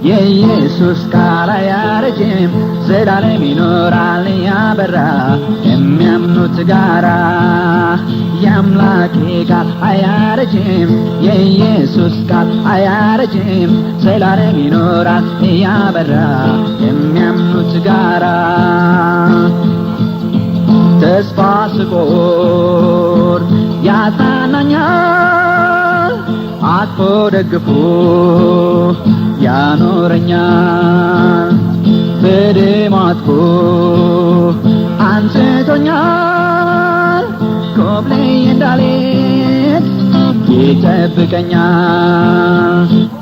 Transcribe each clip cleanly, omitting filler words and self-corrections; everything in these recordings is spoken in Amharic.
የኢየሱስ ቃል አያረጅም ዘላለም ይኖራል ያበራ የሚያምኑት ጋራ የአምላኬ ቃል አያረጅም የኢየሱስ ቃል አያረጅም ዘላለም ይኖራል ያበራ የሚያምኑት ጋራ ተስፋ ስቆርጥ ያጽናናኛል አቅፎ ደግፎ ያኖረኛል በደሙ አጥቦ አንስቶኛል ኮብልዬ እንዳልሄድ ይጠብቀኛል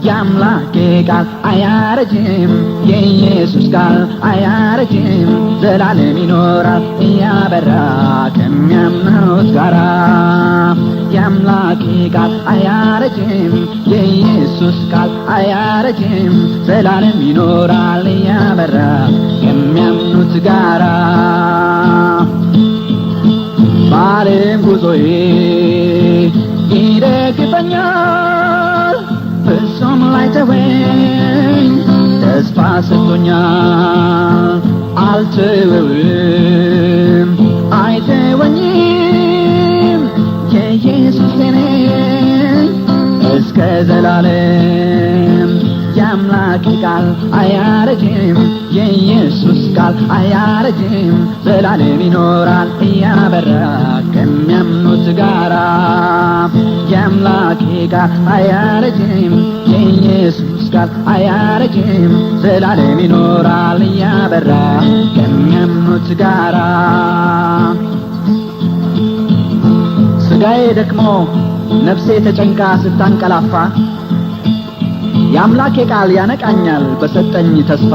የአምላኬ ቃል አያረጅም የኢየሱስ ቃል አያረጅም ዘላለም ይኖራል ያበራ ከሚያምኑት ጋራ የአምላኬ ቃል አያረጅም የኢየሱስ ቃል አያረጅም ዘላለም ይኖራል ያበራ ከሚያምኑት ጋራ ባለም ጉዞዬ ይደግፈኛል ፍጹም ላይተወኝ ተስፋ ሰጥቶኛል አልተወውም አይተወኝም የኢየሱስ ነኝ እስከ ዘላለም የአምላኬ ቃል አያረጅም የኢየሱስ ቃል አያረጅም ዘላለም ይኖራል ያበራ ከሚያምኑት ጋራ የአምላኬ ቃል አያረጅም የኢየሱስ ቃል አያረጅም ዘላለም ይኖራል ያበራ ከሚያምኑት ጋራ ስጋዬ ደክሞ ነፍሴ ተጨንቃ ስታንቀላፋ የአምላኬ ቃል ያነቃኛል በሰጠኝ ተስፋ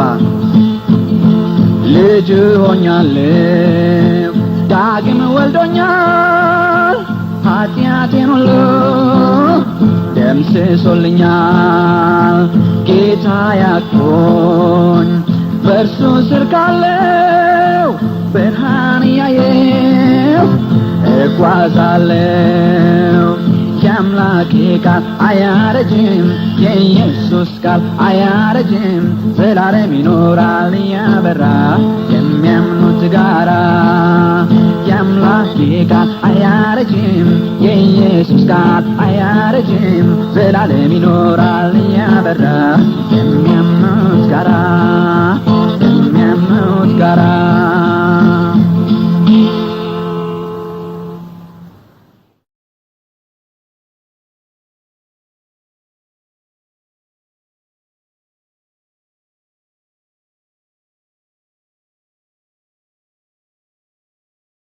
ልጅ ሆኛለሁ ዳግም ወልዶኛል ኃጢአቴን ሁሉ ደምስሶልኛል ጌታ ያቆኝ በእርሱ ስር ካለው ብርሃን ያየው እጓዛለሁ የአምላኬ ቃል አያረጅም የኢየሱስ ቃል አያረጅም ዘላለም ይኖራል ያበራ የሚያምኑት ጋራ የአምላኬ ቃል አያረጅም የኢየሱስ ቃል አያረጅም ዘላለም ይኖራል ያበራ የሚያምኑት ጋራ